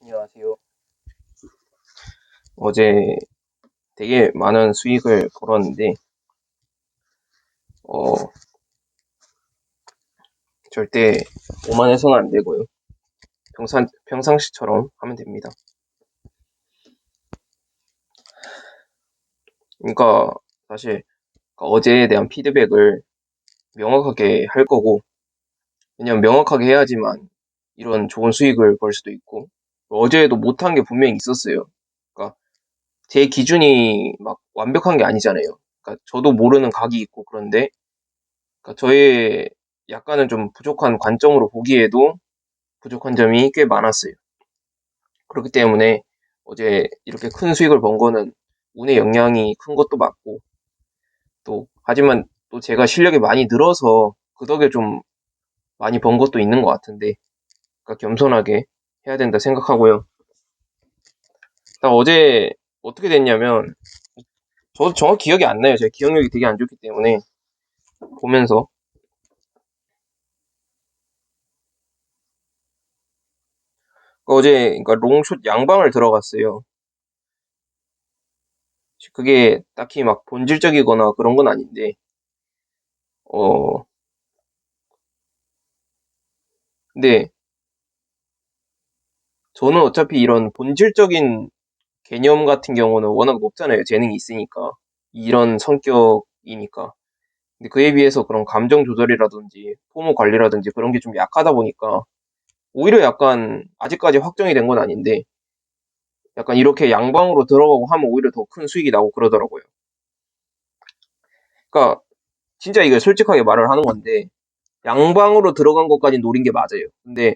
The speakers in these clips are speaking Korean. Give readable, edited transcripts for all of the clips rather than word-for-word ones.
안녕하세요. 어제 되게 많은 수익을 벌었는데, 어, 절대 오만해서는 안 되고요. 평상시처럼 하면 됩니다. 그러니까, 사실, 어제에 대한 피드백을 명확하게 할 거고, 왜냐면 명확하게 해야지만 이런 좋은 수익을 벌 수도 있고, 어제에도 못한 게 분명히 있었어요. 그러니까, 제 기준이 막 완벽한 게 아니잖아요. 그러니까, 저도 모르는 각이 있고, 그런데, 그러니까 저의 약간은 좀 부족한 관점으로 보기에도 부족한 점이 꽤 많았어요. 그렇기 때문에 어제 이렇게 큰 수익을 번 거는 운의 영향이 큰 것도 맞고, 또, 하지만 또 제가 실력이 많이 늘어서 그 덕에 좀 많이 번 것도 있는 것 같은데, 그러니까 겸손하게 해야 된다 생각하고요. 딱 어제 어떻게 됐냐면, 저도 정확히 기억이 안 나요. 제 기억력이 되게 안 좋기 때문에, 보면서. 어제, 그러니까 롱숏 양방을 들어갔어요. 그게 딱히 막 본질적이거나 그런 건 아닌데, 어, 근데 저는 어차피 이런 본질적인 개념 같은 경우는 워낙 높잖아요. 재능이 있으니까. 이런 성격이니까. 근데 그에 비해서 그런 감정 조절이라든지 포모 관리라든지 그런 게 좀 약하다 보니까 오히려 약간 아직까지 확정이 된 건 아닌데 약간 이렇게 양방으로 들어가고 하면 오히려 더 큰 수익이 나고 그러더라고요. 그러니까 진짜 이거 솔직하게 말을 하는 건데 양방으로 들어간 것까지 노린 게 맞아요. 근데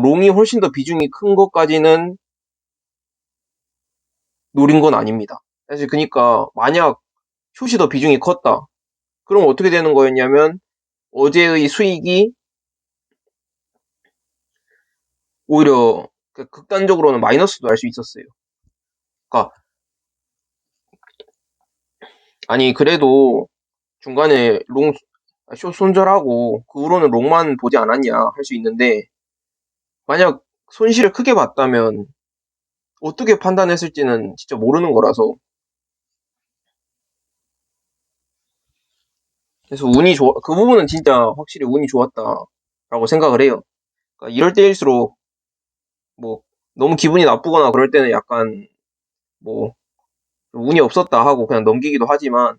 롱이 훨씬 더 비중이 큰 것까지는 노린 건 아닙니다. 사실 그니까 만약 숏이 더 비중이 컸다. 그럼 어떻게 되는 거였냐면 어제의 수익이 오히려 극단적으로는 마이너스도 할 수 있었어요. 그러니까 아니 그래도 중간에 숏 손절하고 그 후로는 롱만 보지 않았냐 할 수 있는데 만약 손실을 크게 봤다면 어떻게 판단했을지는 진짜 모르는 거라서 그래서 운이 좋아 그 부분은 진짜 확실히 운이 좋았다라고 생각을 해요. 그러니까 이럴 때일수록 뭐 너무 기분이 나쁘거나 그럴 때는 약간 뭐 운이 없었다 하고 그냥 넘기기도 하지만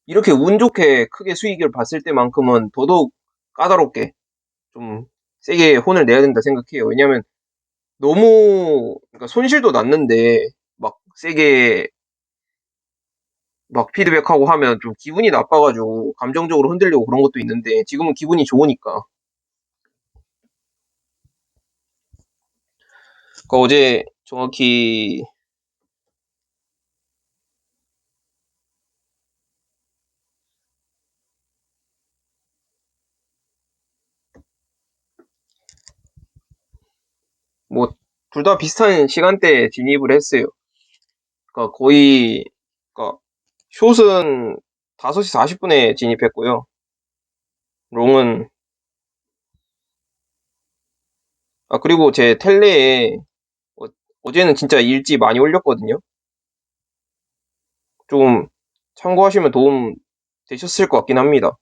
이렇게 운 좋게 크게 수익을 봤을 때만큼은 더더욱 까다롭게 좀 세게 혼을 내야 된다 생각해요. 왜냐면 너무 그러니까 손실도 났는데 막 세게 막 피드백하고 하면 좀 기분이 나빠가지고 감정적으로 흔들리고 그런 것도 있는데 지금은 기분이 좋으니까. 그러니까 어제 정확히 뭐 둘 다 비슷한 시간대에 진입을 했어요. 그러니까 거의 그러니까 숏은 5시 40분에 진입했고요. 롱은 그리고 제 텔레에 어, 어제는 진짜 일지 많이 올렸거든요. 좀 참고하시면 도움 되셨을 것 같긴 합니다.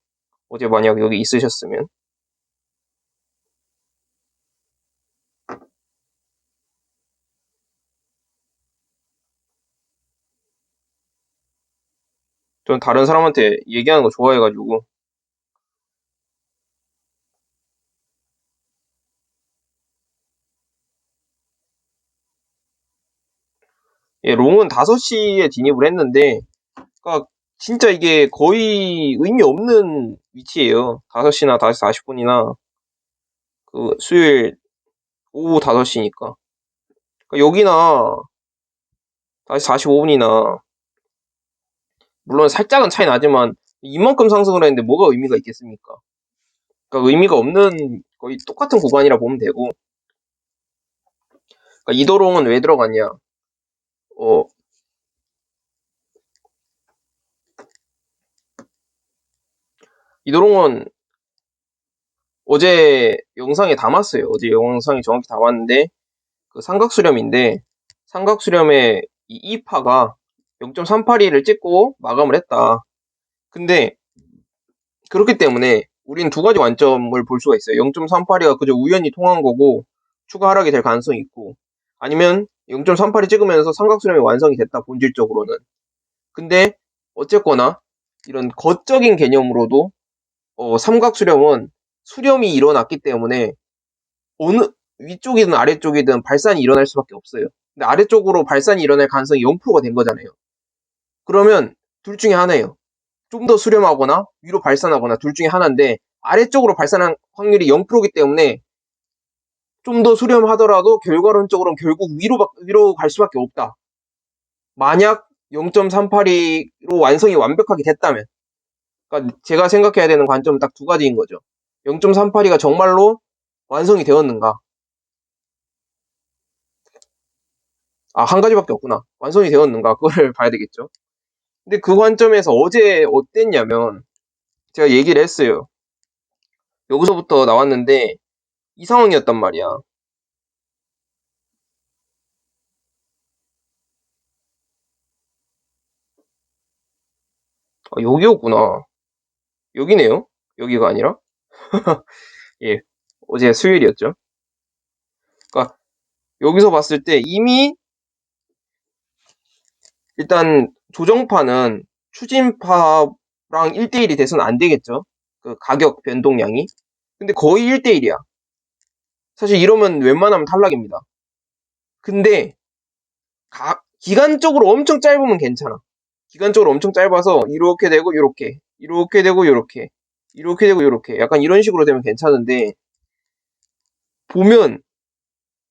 어제 만약 여기 있으셨으면. 전 다른 사람한테 얘기하는 거 좋아해가지고. 예, 롱은 5시에 진입을 했는데, 그러니까 진짜 이게 거의 의미 없는 위치예요. 5시나 5시 40분이나 그 수요일 오후 5시니까. 그러니까 여기나 5시 45분이나 물론 살짝은 차이 나지만 이만큼 상승을 했는데 뭐가 의미가 있겠습니까? 그러니까 의미가 없는 거의 똑같은 구간이라 보면 되고 그러니까 이도롱은 왜 들어갔냐? 어, 이도롱은 어제 영상에 담았어요. 어제 영상에 정확히 담았는데 그 삼각수렴인데 삼각수렴의 이 E파가 0.382를 찍고 마감을 했다. 근데 그렇기 때문에 우리는 두 가지 관점을 볼 수가 있어요. 0.382가 그저 우연히 통한 거고 추가 하락이 될 가능성이 있고 아니면 0.38이 찍으면서 삼각수렴이 완성이 됐다 본질적으로는. 근데 어쨌거나 이런 거적인 개념으로도 삼각수렴은 수렴이 일어났기 때문에 어느 위쪽이든 아래쪽이든 발산이 일어날 수밖에 없어요. 근데 아래쪽으로 발산이 일어날 가능성이 0%가 된 거잖아요. 그러면 둘 중에 하나예요. 좀 더 수렴하거나 위로 발산하거나 둘 중에 하나인데 아래쪽으로 발산한 확률이 0%이기 때문에 좀 더 수렴하더라도 결과론적으로는 결국 위로 갈 수밖에 없다. 만약 0.382로 완성이 완벽하게 됐다면. 그러니까 제가 생각해야 되는 관점은 딱 두 가지인 거죠. 0.382가 정말로 완성이 되었는가? 아, 한 가지밖에 없구나. 완성이 되었는가? 그거를 봐야 되겠죠. 근데 그 관점에서 어제 어땠냐면 제가 얘기를 했어요. 여기서부터 나왔는데 이 상황이었단 말이야. 아, 여기였구나. 여기네요. 여기가 아니라. 예. 어제 수요일이었죠. 그러니까 여기서 봤을 때 이미 일단 조정파는 추진파랑 1대1이 돼서는 안 되겠죠. 그 가격 변동량이. 근데 거의 1대1이야. 사실 이러면 웬만하면 탈락입니다. 근데 기간적으로 엄청 짧으면 괜찮아. 기간적으로 엄청 짧아서 이렇게 되고 이렇게 이렇게 되고 이렇게 이렇게 되고 이렇게 약간 이런 식으로 되면 괜찮은데 보면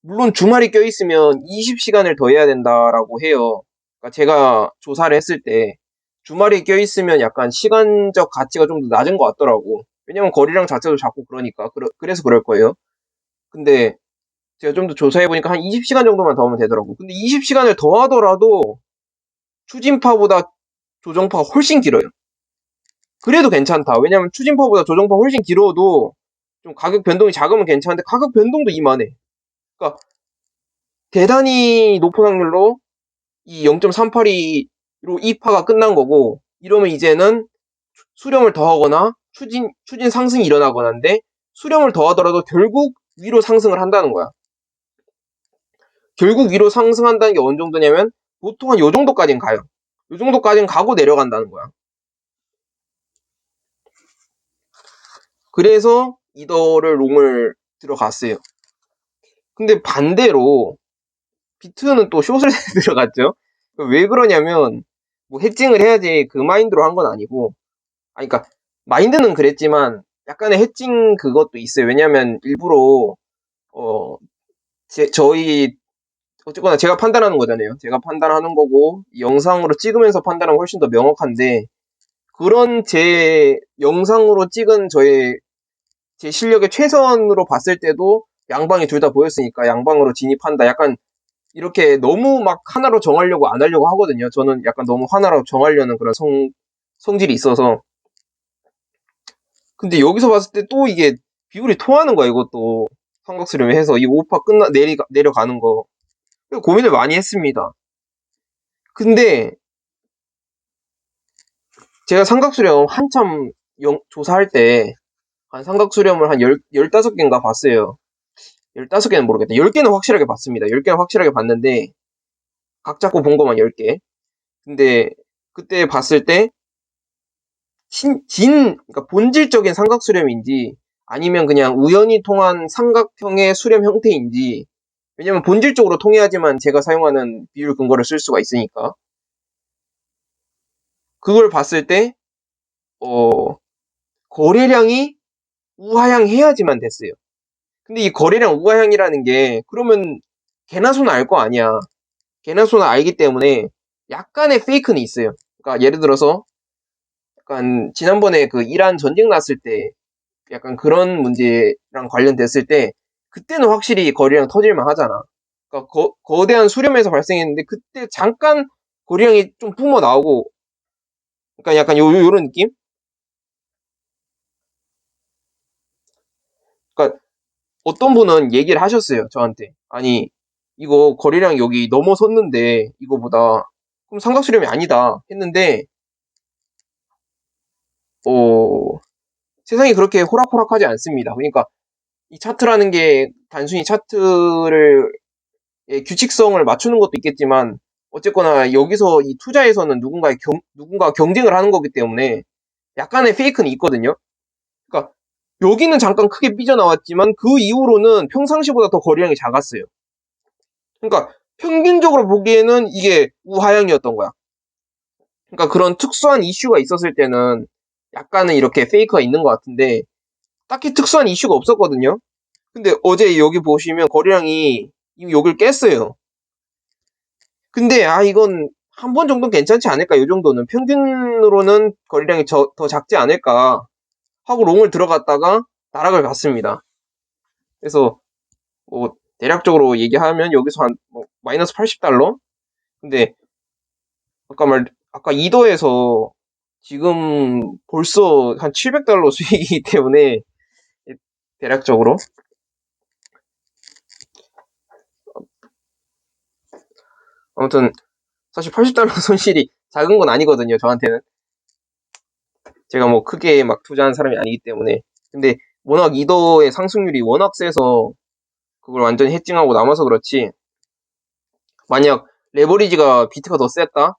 물론 주말이 껴있으면 20시간을 더 해야 된다라고 해요. 그러니까 제가 조사를 했을 때 주말이 껴있으면 약간 시간적 가치가 좀 더 낮은 것 같더라고. 왜냐면 거리량 자체도 작고 그러니까 그래서 그럴 거예요. 근데 제가 좀 더 조사해보니까 한 20시간 정도만 더 하면 되더라고. 근데 20시간을 더 하더라도 추진파보다 조정파가 훨씬 길어요. 그래도 괜찮다. 왜냐면 추진파보다 조정파 훨씬 길어도 좀 가격 변동이 작으면 괜찮은데 가격 변동도 이만해. 그러니까 대단히 높은 확률로 이 0.382로 2파가 끝난 거고 이러면 이제는 수렴을 더하거나 추진 상승이 일어나거나인데 수렴을 더하더라도 결국 위로 상승을 한다는 거야. 결국 위로 상승한다는 게 어느 정도냐면 보통 한 요 정도까지는 가요. 요 정도까지는 가고 내려간다는 거야. 그래서 이더를 롱을 들어갔어요. 근데 반대로 비트는 또 숏을 들어갔죠. 왜 그러냐면 뭐 해칭을 해야지 그 마인드로 한 건 아니고 그러니까 마인드는 그랬지만 약간의 해칭 그것도 있어요. 왜냐면 일부러 어 저희 어쨌거나 제가 판단하는 거잖아요. 제가 판단하는 거고 영상으로 찍으면서 판단하면 훨씬 더 명확한데 그런 제 영상으로 찍은 제 실력의 최선으로 봤을 때도 양방이 둘 다 보였으니까 양방으로 진입한다. 약간 이렇게 너무 막 하나로 정하려고 안 하려고 하거든요. 저는 약간 너무 하나로 정하려는 그런 성질이 있어서. 근데 여기서 봤을 때 또 이게 비율이 통하는 거야, 이것도. 삼각수렴 해서 이 5파 내려가는 거. 고민을 많이 했습니다. 근데 제가 삼각수렴 한참 조사할 때 한 삼각수렴을 한 15개인가 봤어요. 15개는 모르겠다. 10개는 확실하게 봤습니다. 10개는 확실하게 봤는데 각 잡고 본 것만 10개. 근데 그때 봤을 때 그러니까 본질적인 삼각수렴인지 아니면 그냥 우연히 통한 삼각형의 수렴 형태인지 왜냐면 본질적으로 통해야지만 제가 사용하는 비율 근거를 쓸 수가 있으니까 그걸 봤을 때 어, 거래량이 우하향해야지만 됐어요. 근데 이 거래량 우하향이라는 게 그러면 개나 소나 알 거 아니야. 개나 소나 알기 때문에 약간의 페이크는 있어요. 그러니까 예를 들어서 약간 지난번에 그 이란 전쟁 났을 때 약간 그런 문제랑 관련됐을 때 그때는 확실히 거리량 터질만 하잖아. 그러니까 거대한 수렴에서 발생했는데 그때 잠깐 거리량이 좀 뿜어 나오고 그러니까 약간 요런 느낌? 어떤 분은 얘기를 하셨어요, 저한테. 아니, 이거 거래량 여기 넘어섰는데, 이거보다. 그럼 삼각수렴이 아니다. 했는데, 어, 세상이 그렇게 호락호락하지 않습니다. 그러니까, 이 차트라는 게 단순히 차트를, 규칙성을 맞추는 것도 있겠지만, 어쨌거나 여기서 이 투자에서는 누군가 경쟁을 하는 거기 때문에, 약간의 페이크는 있거든요. 그러니까, 여기는 잠깐 크게 삐져나왔지만, 그 이후로는 평상시보다 더 거래량이 작았어요. 그러니까 평균적으로 보기에는 이게 우하향이었던 거야. 그러니까 그런 특수한 이슈가 있었을 때는 약간은 이렇게 페이크가 있는 것 같은데 딱히 특수한 이슈가 없었거든요. 근데 어제 여기 보시면 거래량이 여기를 깼어요. 근데 이건 한 번 정도는 괜찮지 않을까? 이 정도는 평균으로는 거래량이 더 작지 않을까 하고 롱을 들어갔다가 나락을 갔습니다. 그래서 뭐 대략적으로 얘기하면 여기서 한뭐 마이너스 80달러? 근데 아까 이더에서 지금 벌써 한 700달러 수익이기 때문에 대략적으로 아무튼 사실 80달러 손실이 작은 건 아니거든요. 저한테는 제가 뭐 크게 막 투자한 사람이 아니기 때문에 근데 워낙 이더의 상승률이 워낙 세서 그걸 완전히 해칭하고 남아서 그렇지 만약 레버리지가 비트가 더 셌다?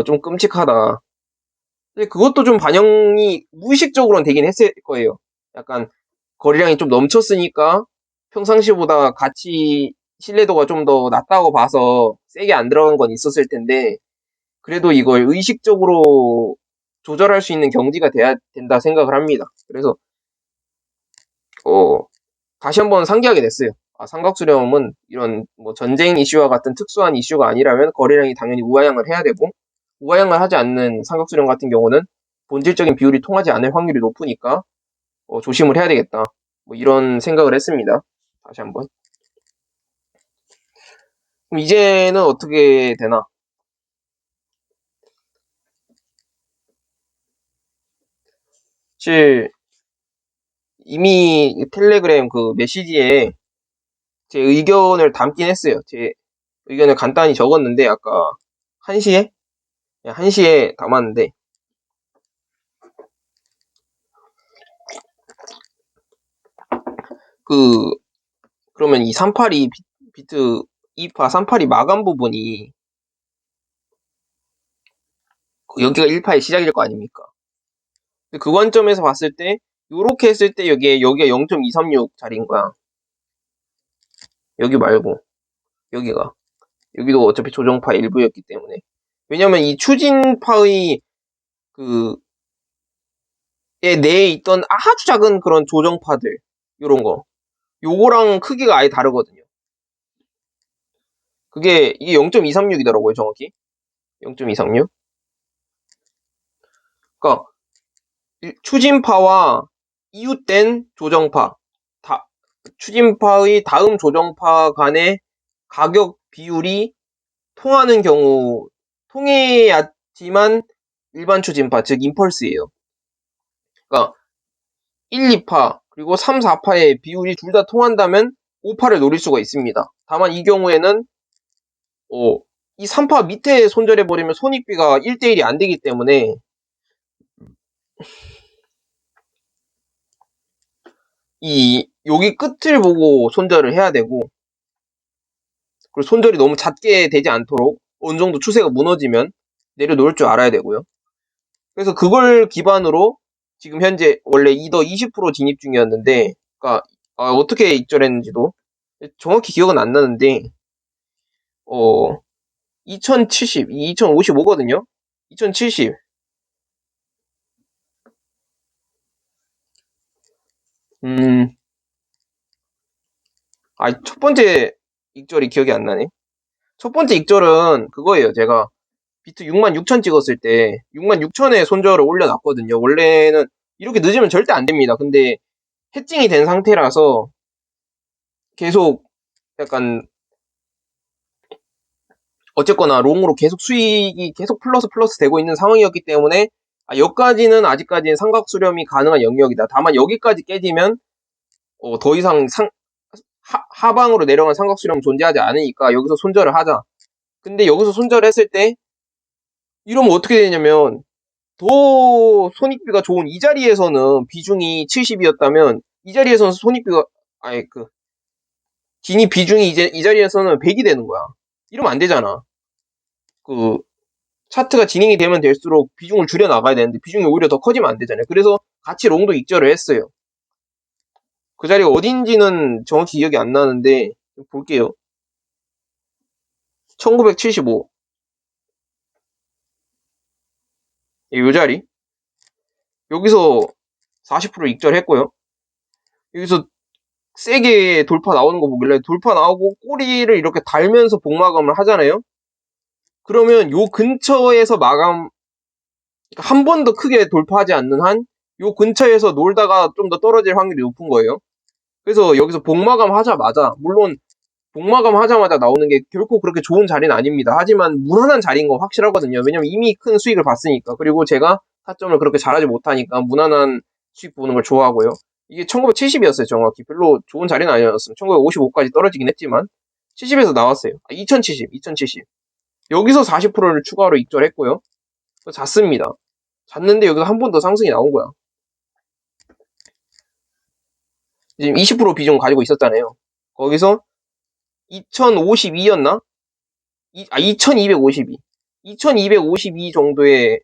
좀 끔찍하다. 근데 그것도 좀 반영이 무의식적으로는 되긴 했을 거예요. 약간 거래량이 좀 넘쳤으니까 평상시보다 가치 신뢰도가 좀 더 낮다고 봐서 세게 안 들어간 건 있었을 텐데 그래도 이걸 의식적으로 조절할 수 있는 경지가 돼야 된다 생각을 합니다. 그래서 어, 다시 한번 상기하게 됐어요. 삼각수렴은 이런 뭐 전쟁 이슈와 같은 특수한 이슈가 아니라면 거래량이 당연히 우하향을 해야 되고 우하향을 하지 않는 삼각수렴 같은 경우는 본질적인 비율이 통하지 않을 확률이 높으니까 조심을 해야 되겠다. 뭐 이런 생각을 했습니다. 다시 한번. 그럼 이제는 어떻게 되나? 사실 이미 텔레그램 그 메시지에 제 의견을 담긴 했어요. 제 의견을 간단히 적었는데 아까 1시에? 1시에 담았는데 그 그러면 이 382 비트 2파 382 마감 부분이 여기가 1파의 시작일 거 아닙니까? 그 관점에서 봤을 때 요렇게 했을 때 여기가 0.236짜리인 거야. 여기 말고 여기가 여기도 어차피 조정파 일부였기 때문에 왜냐면 이 추진파의 그 내에 있던 아주 작은 그런 조정파들 요런 거 요거랑 크기가 아예 다르거든요. 그게 이게 0.236이더라고요 정확히 0.236. 그러니까 추진파와 이웃된 조정파 추진파의 다음 조정파 간의 가격 비율이 통하는 경우 통해야지만 일반 추진파 즉 임펄스예요. 그러니까 1, 2파 그리고 3, 4파의 비율이 둘 다 통한다면 5파를 노릴 수가 있습니다. 다만 이 경우에는 이 3파 밑에 손절해버리면 손익비가 1대1이 안 되기 때문에 여기 끝을 보고 손절을 해야 되고 그리고 손절이 너무 잦게 되지 않도록 어느 정도 추세가 무너지면 내려놓을 줄 알아야 되고요. 그래서 그걸 기반으로 지금 현재 원래 이더 20% 진입 중이었는데 그러니까 어떻게 익절했는지도 정확히 기억은 안 나는데 2070, 2055거든요. 2070. 첫 번째 익절이 기억이 안 나네. 첫 번째 익절은 그거예요. 제가 비트 66,000 찍었을 때 66,000에 손절을 올려놨거든요. 원래는 이렇게 늦으면 절대 안 됩니다. 근데 해칭이 된 상태라서 계속 약간 어쨌거나 롱으로 계속 수익이 계속 플러스 되고 있는 상황이었기 때문에 여기까지는 아직까지는 삼각 수렴이 가능한 영역이다. 다만 여기까지 깨지면 더 이상 하방으로 내려간 삼각수렴 존재하지 않으니까 여기서 손절을 하자. 근데 여기서 손절을 했을 때 이러면 어떻게 되냐면 더 손익비가 좋은 이 자리에서는 비중이 70이었다면 이 자리에서는 손익비가 아니 그 진입 비중이 이제 이 자리에서는 100이 되는 거야. 이러면 안 되잖아. 그 차트가 진행이 되면 될수록 비중을 줄여 나가야 되는데 비중이 오히려 더 커지면 안 되잖아요. 그래서 같이 롱도 익절을 했어요. 그 자리가 어딘지는 정확히 기억이 안 나는데 볼게요. 1975. 이 자리. 여기서 40% 익절했고요. 여기서 세게 돌파 나오는 거 보길래 돌파 나오고 꼬리를 이렇게 달면서 복마감을 하잖아요. 그러면 요 근처에서 마감, 그러니까 한 번 더 크게 돌파하지 않는 한 요 근처에서 놀다가 좀 더 떨어질 확률이 높은 거예요. 그래서 여기서 복마감 하자마자, 물론 복마감 하자마자 나오는 게 결코 그렇게 좋은 자리는 아닙니다. 하지만 무난한 자리인 건 확실하거든요. 왜냐면 이미 큰 수익을 봤으니까. 그리고 제가 타점을 그렇게 잘하지 못하니까 무난한 수익 보는 걸 좋아하고요. 이게 1970이었어요, 정확히. 별로 좋은 자리는 아니었어요. 1955까지 떨어지긴 했지만 70에서 나왔어요. 2070. 여기서 40%를 추가로 익절했고요. 잤습니다. 잤는데 여기서 한 번 더 상승이 나온 거야. 지금 20% 비중 가지고 있었잖아요. 거기서 2052였나? 2252. 2252 정도의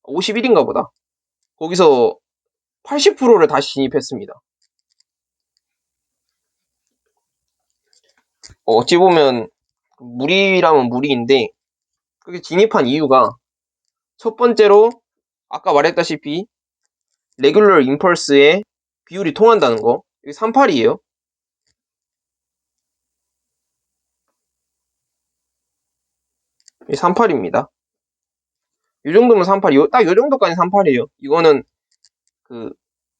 51인가 보다. 거기서 80%를 다시 진입했습니다. 어찌 보면 무리라면 무리인데 그게 진입한 이유가 첫 번째로 아까 말했다시피 레귤러 임펄스의 비율이 통한다는 거. 이게 38이에요. 이게 38입니다. 이 정도면 38, 딱 이 정도까지 38이에요. 이거는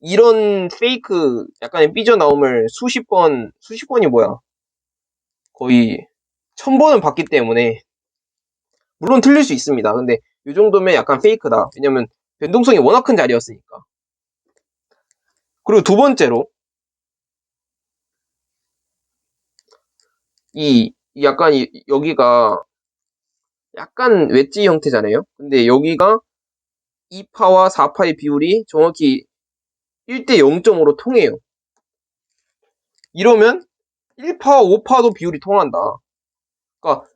이런 페이크 약간의 삐져나옴을 수십 번이 뭐야. 거의 1000번은 봤기 때문에 물론 틀릴 수 있습니다. 근데 이 정도면 약간 페이크다. 왜냐면 변동성이 워낙 큰 자리였으니까. 그리고 두 번째로 약간 여기가 약간 웨지 형태잖아요. 근데 여기가 2파와 4파의 비율이 정확히 1대 0.5로 통해요. 이러면 1파와 5파도 비율이 통한다. 그러니까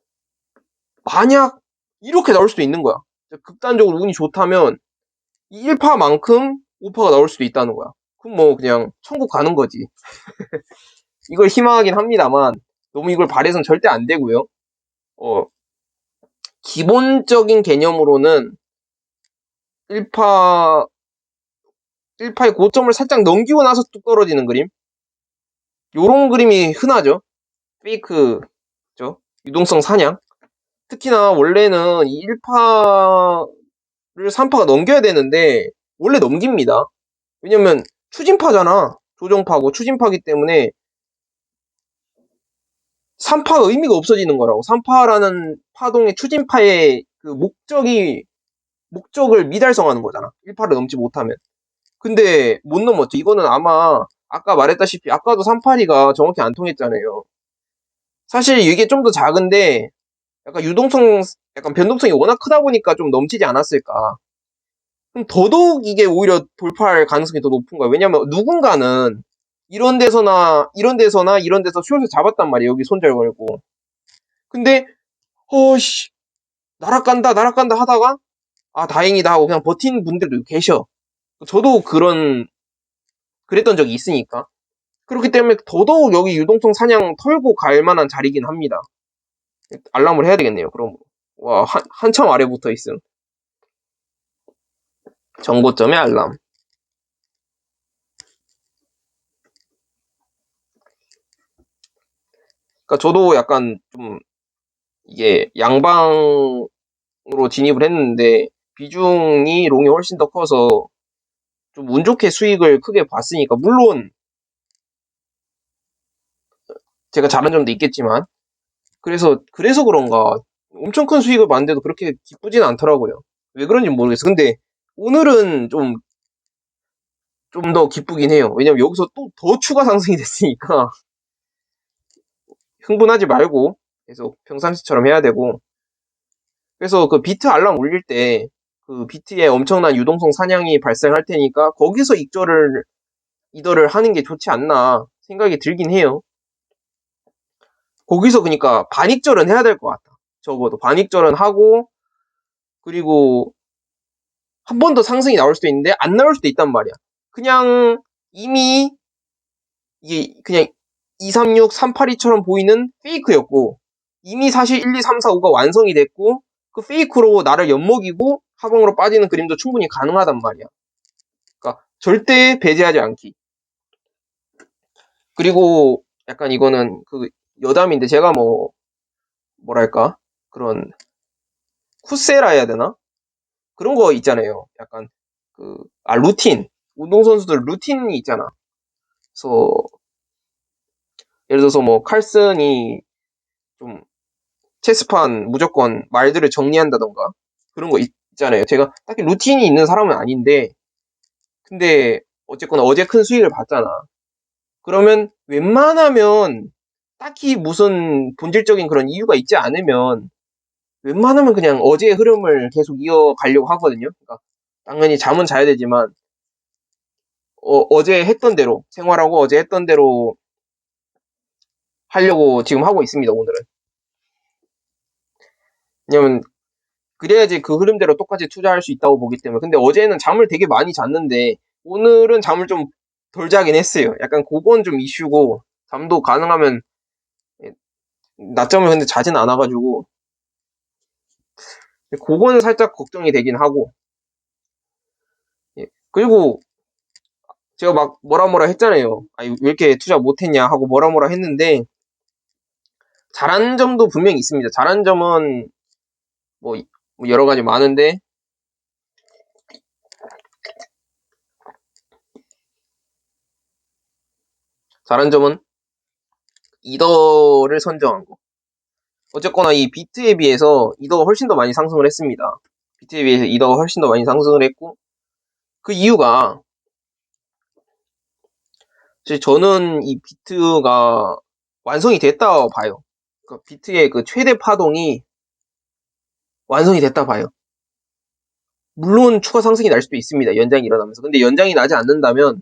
만약 이렇게 나올 수도 있는 거야. 극단적으로 운이 좋다면 1파만큼 5파가 나올 수도 있다는 거야. 그럼 뭐 그냥 천국 가는 거지. 이걸 희망하긴 합니다만 너무 이걸 바래선 절대 안 되고요. 기본적인 개념으로는 1파의 고점을 살짝 넘기고 나서 뚝 떨어지는 그림. 요런 그림이 흔하죠. 페이크죠. 유동성 사냥. 특히나 원래는 이 1파를 3파가 넘겨야 되는데 원래 넘깁니다. 왜냐면 추진파잖아. 조정파고 추진파기 때문에 3파가 의미가 없어지는 거라고. 3파라는 파동의 추진파의 그 목적을 미달성하는 거잖아. 1파를 넘지 못하면. 근데 못 넘었죠. 이거는 아마 아까 말했다시피 아까도 3파리가 정확히 안 통했잖아요. 사실 이게 좀 더 작은데 약간 약간 변동성이 워낙 크다 보니까 좀 넘치지 않았을까. 그럼 더더욱 이게 오히려 돌파할 가능성이 더 높은 거야. 왜냐면 누군가는 이런 데서나 이런 데서 숏을 잡았단 말이에요. 여기 손절 걸고. 근데 씨 날아간다 하다가 다행이다 하고 그냥 버틴 분들도 계셔. 저도 그랬던 적이 있으니까. 그렇기 때문에 더더욱 여기 유동성 사냥 털고 갈 만한 자리긴 합니다. 알람을 해야 되겠네요. 그럼 와 한참 아래 붙어 있음. 정보점의 알람. 그러니까 저도 약간 좀 이게 양방으로 진입을 했는데 비중이 롱이 훨씬 더 커서 좀 운 좋게 수익을 크게 봤으니까 물론 제가 잘한 점도 있겠지만 그래서 그런가 엄청 큰 수익을 봤는데도 그렇게 기쁘진 않더라고요. 왜 그런지 모르겠어. 근데 오늘은 좀 좀 더 기쁘긴 해요. 왜냐면 여기서 또 더 추가 상승이 됐으니까 흥분하지 말고 계속 평상시처럼 해야 되고. 그래서 그 비트 알람 울릴 때 그 비트에 엄청난 유동성 사냥이 발생할 테니까 거기서 이더를 하는 게 좋지 않나 생각이 들긴 해요. 거기서 그러니까 반익절은 해야 될 것 같다. 적어도 반익절은 하고, 그리고 한 번 더 상승이 나올 수도 있는데 안 나올 수도 있단 말이야. 그냥 이미 이게 그냥 236, 382처럼 보이는 페이크였고, 이미 사실 1, 2, 3, 4, 5가 완성이 됐고, 그 페이크로 나를 엿먹이고 하방으로 빠지는 그림도 충분히 가능하단 말이야. 그러니까 절대 배제하지 않기. 그리고 약간 이거는 그 여담인데, 제가 뭐랄까 그런 쿠세라 해야 되나? 그런 거 있잖아요. 약간 루틴. 운동선수들 루틴이 있잖아. 그래서 예를 들어서 뭐 칼슨이 좀 체스판 무조건 말들을 정리한다던가 그런 거 있잖아요. 제가 딱히 루틴이 있는 사람은 아닌데, 근데 어쨌거나 어제 큰 수익을 봤잖아. 그러면 웬만하면 딱히 무슨 본질적인 그런 이유가 있지 않으면 웬만하면 그냥 어제의 흐름을 계속 이어가려고 하거든요. 그러니까 당연히 잠은 자야 되지만 어제 했던 대로 생활하고 어제 했던 대로 하려고 지금 하고 있습니다, 오늘은. 왜냐면 그래야지 그 흐름대로 똑같이 투자할 수 있다고 보기 때문에. 근데 어제는 잠을 되게 많이 잤는데 오늘은 잠을 좀 덜 자긴 했어요. 약간 그건 좀 이슈고, 잠도 가능하면 낮잠을 근데 자진 않아가지고 그거는 살짝 걱정이 되긴 하고. 예. 그리고 제가 막 뭐라 했잖아요. 아니 왜 이렇게 투자 못했냐 하고 뭐라 했는데, 잘한 점도 분명히 있습니다. 잘한 점은 뭐 여러 가지 많은데, 잘한 점은 이더를 선정한 거. 어쨌거나 이 비트에 비해서 이더가 훨씬 더 많이 상승을 했습니다. 비트에 비해서 이더가 훨씬 더 많이 상승을 했고, 그 이유가 사실 저는 이 비트가 완성이 됐다 봐요. 그 비트의 그 최대 파동이 완성이 됐다 봐요. 물론 추가 상승이 날 수도 있습니다. 연장이 일어나면서. 근데 연장이 나지 않는다면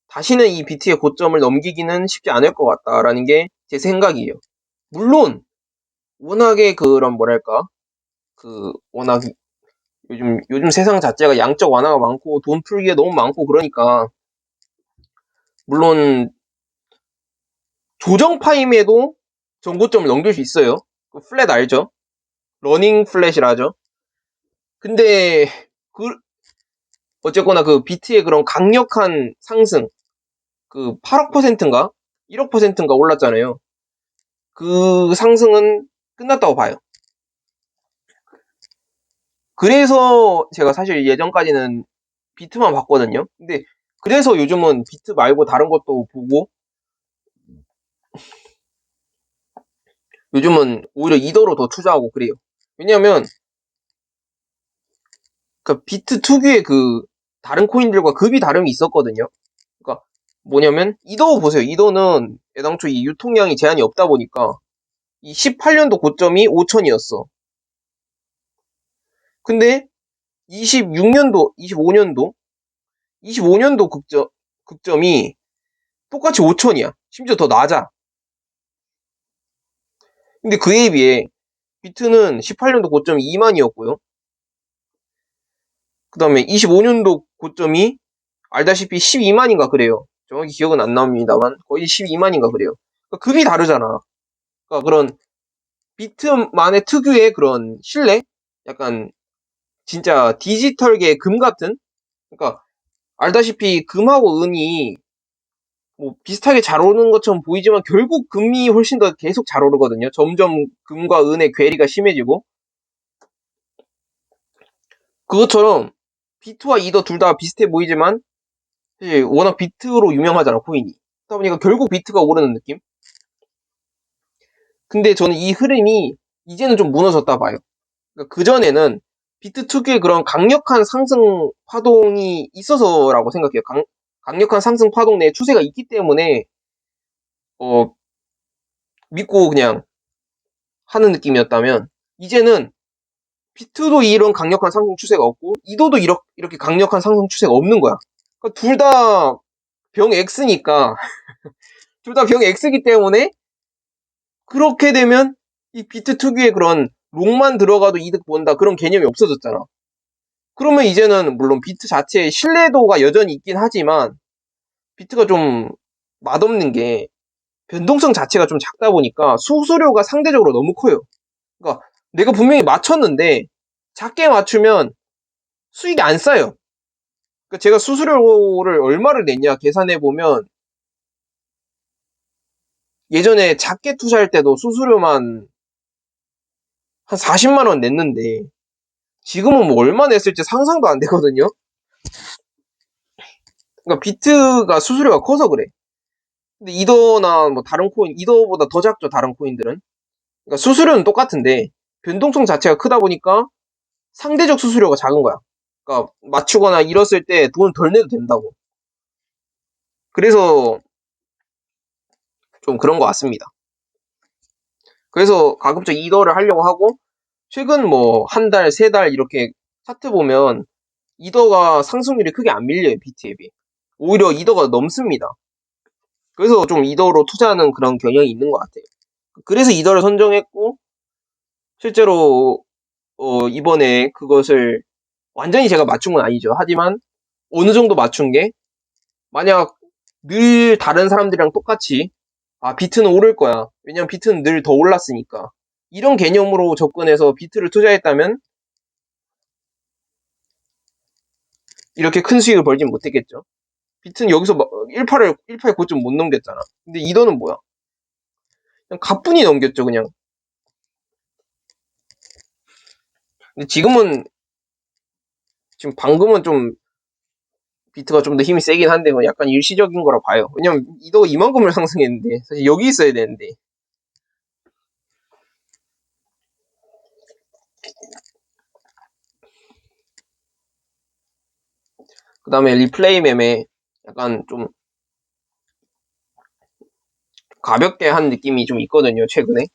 다시는 이 비트의 고점을 넘기기는 쉽지 않을 것 같다라는 게 제 생각이에요. 물론 워낙에 그런 뭐랄까 워낙 요즘 세상 자체가 양적 완화가 많고 돈 풀기에 너무 많고 그러니까, 물론 조정 파임에도 전고점을 넘길 수 있어요. 그 플랫 알죠? 러닝 플랫이라 하죠. 근데 그 어쨌거나 그 비트의 그런 강력한 상승, 그 8억 퍼센트인가 1억 퍼센트인가 올랐잖아요. 그 상승은 끝났다고 봐요. 그래서 제가 사실 예전까지는 비트만 봤거든요. 근데 그래서 요즘은 비트 말고 다른 것도 보고, 요즘은 오히려 이더로 더 투자하고 그래요. 왜냐면 그 비트 특유의 그 다른 코인들과 급이 다름이 있었거든요. 그러니까 뭐냐면 이더 보세요. 이더는 애당초 이 유통량이 제한이 없다 보니까 이 18년도 고점이 5천이었어. 근데 26년도, 25년도 극점이 똑같이 5천이야. 심지어 더 낮아. 근데 그에 비해 비트는 18년도 고점이 2만이었고요. 그 다음에 25년도 고점이 알다시피 12만인가 그래요. 정확히 기억은 안 납니다만 거의 12만인가 그래요. 그러니까 급이 다르잖아. 그러니까 그런 비트만의 특유의 그런 신뢰? 약간 진짜 디지털계 금 같은? 그러니까 알다시피 금하고 은이 뭐 비슷하게 잘 오르는 것처럼 보이지만 결국 금이 훨씬 더 계속 잘 오르거든요. 점점 금과 은의 괴리가 심해지고, 그것처럼 비트와 이더 둘 다 비슷해 보이지만 사실 워낙 비트로 유명하잖아, 코인이. 그러다 보니까 결국 비트가 오르는 느낌? 근데 저는 이 흐름이 이제는 좀 무너졌다 봐요. 그러니까 그전에는 비트 특유의 그런 강력한 상승 파동이 있어서라고 생각해요. 강력한 상승 파동 내 추세가 있기 때문에 믿고 그냥 하는 느낌이었다면 이제는 비트도 이런 강력한 상승 추세가 없고 이도도 이렇게 강력한 상승 추세가 없는 거야. 그러니까 둘 다 병 X니까 둘 다 병 X기 때문에 그렇게 되면 이 비트 특유의 그런 롱만 들어가도 이득 본다 그런 개념이 없어졌잖아. 그러면 이제는 물론 비트 자체의 신뢰도가 여전히 있긴 하지만 비트가 좀 맛없는 게 변동성 자체가 좀 작다 보니까 수수료가 상대적으로 너무 커요. 그러니까 내가 분명히 맞췄는데 작게 맞추면 수익이 안 쌓여. 그러니까 제가 수수료를 얼마를 냈냐 계산해 보면 예전에 작게 투자할 때도 수수료만 한 40만 원 냈는데 지금은 뭐 얼마 냈을지 상상도 안 되거든요. 그러니까 비트가 수수료가 커서 그래. 근데 이더나 뭐 다른 코인, 이더보다 더 작죠 다른 코인들은. 그러니까 수수료는 똑같은데 변동성 자체가 크다 보니까 상대적 수수료가 작은 거야. 그러니까 맞추거나 잃었을 때 돈 덜 내도 된다고. 그래서 좀 그런 것 같습니다. 그래서 가급적 이더를 하려고 하고 최근 뭐 한 달, 세 달 이렇게 차트 보면 이더가 상승률이 크게 안 밀려요, BT에 비해. 오히려 이더가 넘습니다. 그래서 좀 이더로 투자하는 그런 경향이 있는 것 같아요. 그래서 이더를 선정했고 실제로 이번에 그것을 완전히 제가 맞춘 건 아니죠. 하지만 어느 정도 맞춘 게 만약 늘 다른 사람들이랑 똑같이 비트는 오를 거야. 왜냐면 비트는 늘 더 올랐으니까. 이런 개념으로 접근해서 비트를 투자했다면 이렇게 큰 수익을 벌진 못했겠죠. 비트는 여기서 18 고점 못 넘겼잖아. 근데 이더는 뭐야? 그냥 가뿐히 넘겼죠, 그냥. 근데 지금 방금은 좀 비트가 좀 더 힘이 세긴 한데 약간 일시적인 거라 봐요. 왜냐면 이더가 이만큼을 상승했는데 사실 여기 있어야 되는데. 그 다음에 리플레이 매매 약간 좀 가볍게 한 느낌이 좀 있거든요, 최근에.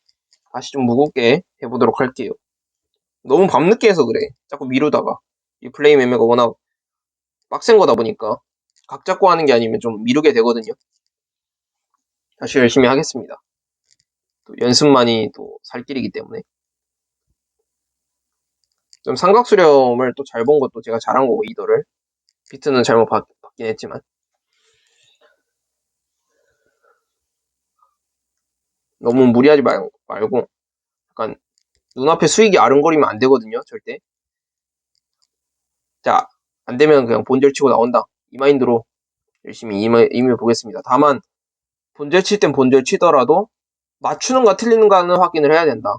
다시 좀 무겁게 해보도록 할게요. 너무 밤늦게 해서 그래. 자꾸 미루다가. 리플레이 매매가 워낙 빡센 거다 보니까 각 잡고 하는 게 아니면 좀 미루게 되거든요. 다시 열심히 하겠습니다. 또 연습만이 또 살 길이기 때문에. 좀 삼각수렴을 또 잘 본 것도 제가 잘한 거고, 이더를. 비트는 잘못 봤긴 했지만. 너무 무리하지 말고 약간 눈앞에 수익이 아른거리면 안 되거든요, 절대. 자, 안 되면 그냥 본절 치고 나온다. 이 마인드로 열심히 임해 보겠습니다. 다만 본절 칠 땐 본절 치더라도 맞추는가 틀리는가는 확인을 해야 된다.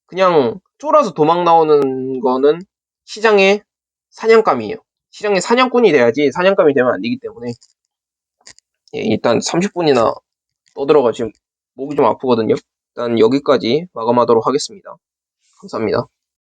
그냥 쫄아서 도망 나오는 거는 시장의 사냥감이에요. 시장의 사냥꾼이 돼야지 사냥감이 되면 안 되기 때문에 일단 30분이나 떠들어가 지금 목이 좀 아프거든요. 일단 여기까지 마감하도록 하겠습니다. 감사합니다.